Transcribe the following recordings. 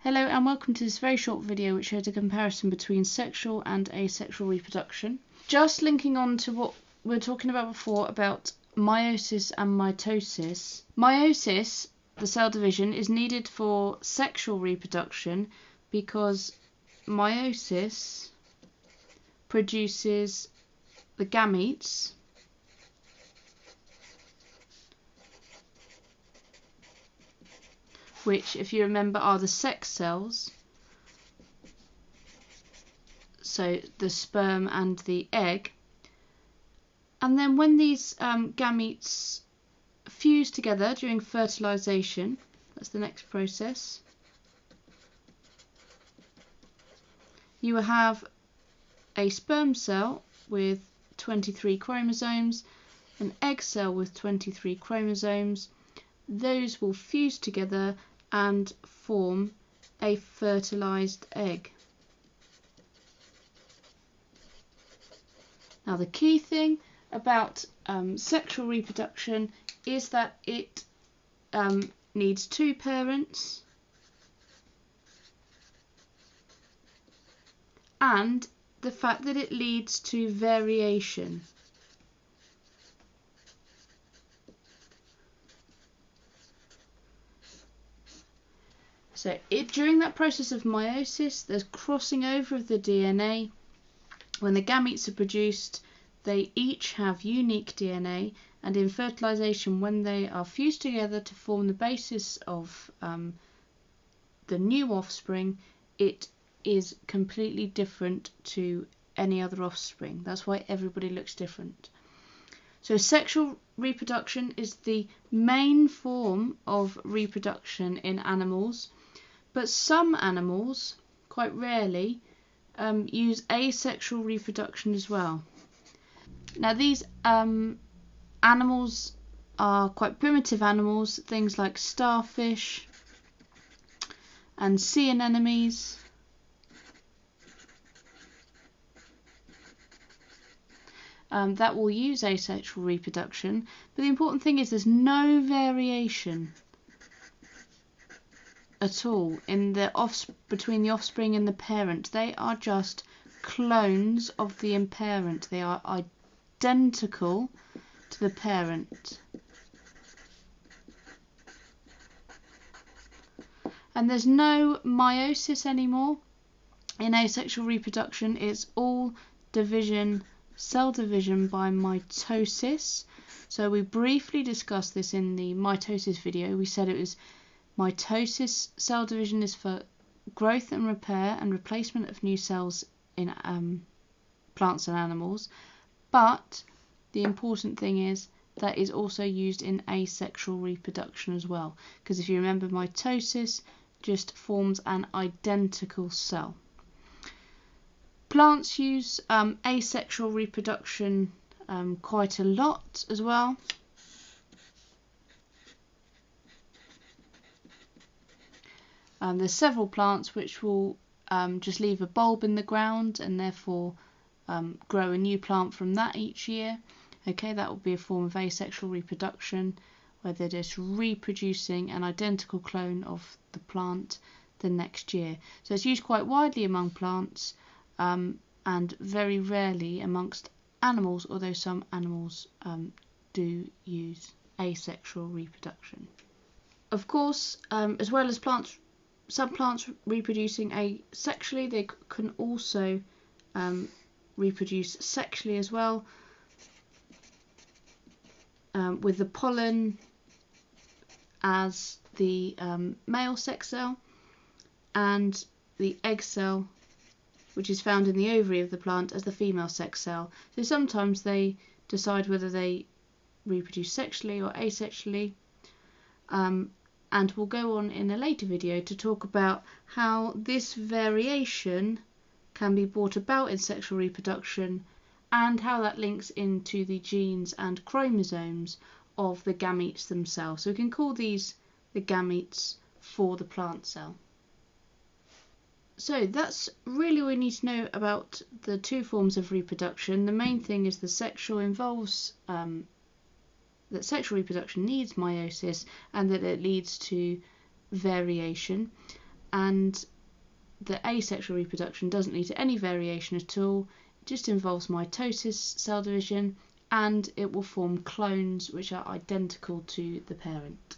Hello and welcome to this very short video which shows a comparison between sexual and asexual reproduction. Just linking on to what we were talking about before about meiosis and mitosis. Meiosis, the cell division, is needed for sexual reproduction because meiosis produces the gametes which, if you remember, are the sex cells, so the sperm and the egg. And then when these gametes fuse together during fertilization, that's the next process, you will have a sperm cell with 23 chromosomes, an egg cell with 23 chromosomes. Those will fuse together and form a fertilized egg. Now the key thing about sexual reproduction is that it needs two parents and the fact that it leads to variation. So during that process of meiosis, there's crossing over of the DNA. When the gametes are produced, they each have unique DNA, and in fertilization, when they are fused together to form the basis of the new offspring, it is completely different to any other offspring. That's why everybody looks different. So sexual reproduction is the main form of reproduction in animals. But some animals, quite rarely, use asexual reproduction as well. Now these animals are quite primitive animals, things like starfish and sea anemones. That will use asexual reproduction, but the important thing is there's no variation at all in the between the offspring and the parent. They are just clones of the parent. They are identical to the parent. And there's no meiosis anymore in asexual reproduction. It's all division, cell division by mitosis. So we briefly discussed this in the mitosis video. We said it was mitosis cell division is for growth and repair and replacement of new cells in plants and animals, but the important thing is that is also used in asexual reproduction as well, because if you remember, mitosis just forms an identical cell. Plants use asexual reproduction quite a lot as well. There's several plants which will just leave a bulb in the ground and therefore grow a new plant from that each year. Okay, that will be a form of asexual reproduction where they're just reproducing an identical clone of the plant the next year. So it's used quite widely among plants and very rarely amongst animals, although some animals do use asexual reproduction. Of course, as well as some plants reproducing asexually, they can also reproduce sexually as well, with the pollen as the male sex cell and the egg cell, which is found in the ovary of the plant, as the female sex cell. So sometimes they decide whether they reproduce sexually or asexually. And we'll go on in a later video to talk about how this variation can be brought about in sexual reproduction and how that links into the genes and chromosomes of the gametes themselves. So we can call these the gametes for the plant cell. So that's really all we need to know about the two forms of reproduction. The main thing is the sexual involves that sexual reproduction needs meiosis and that it leads to variation. and the asexual reproduction doesn't lead to any variation at all. It just involves mitosis, cell division, and it will form clones which are identical to the parent.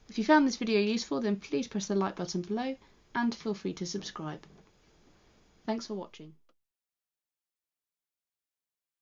If you found this video useful, then please press the like button below and feel free to subscribe. Thanks for watching.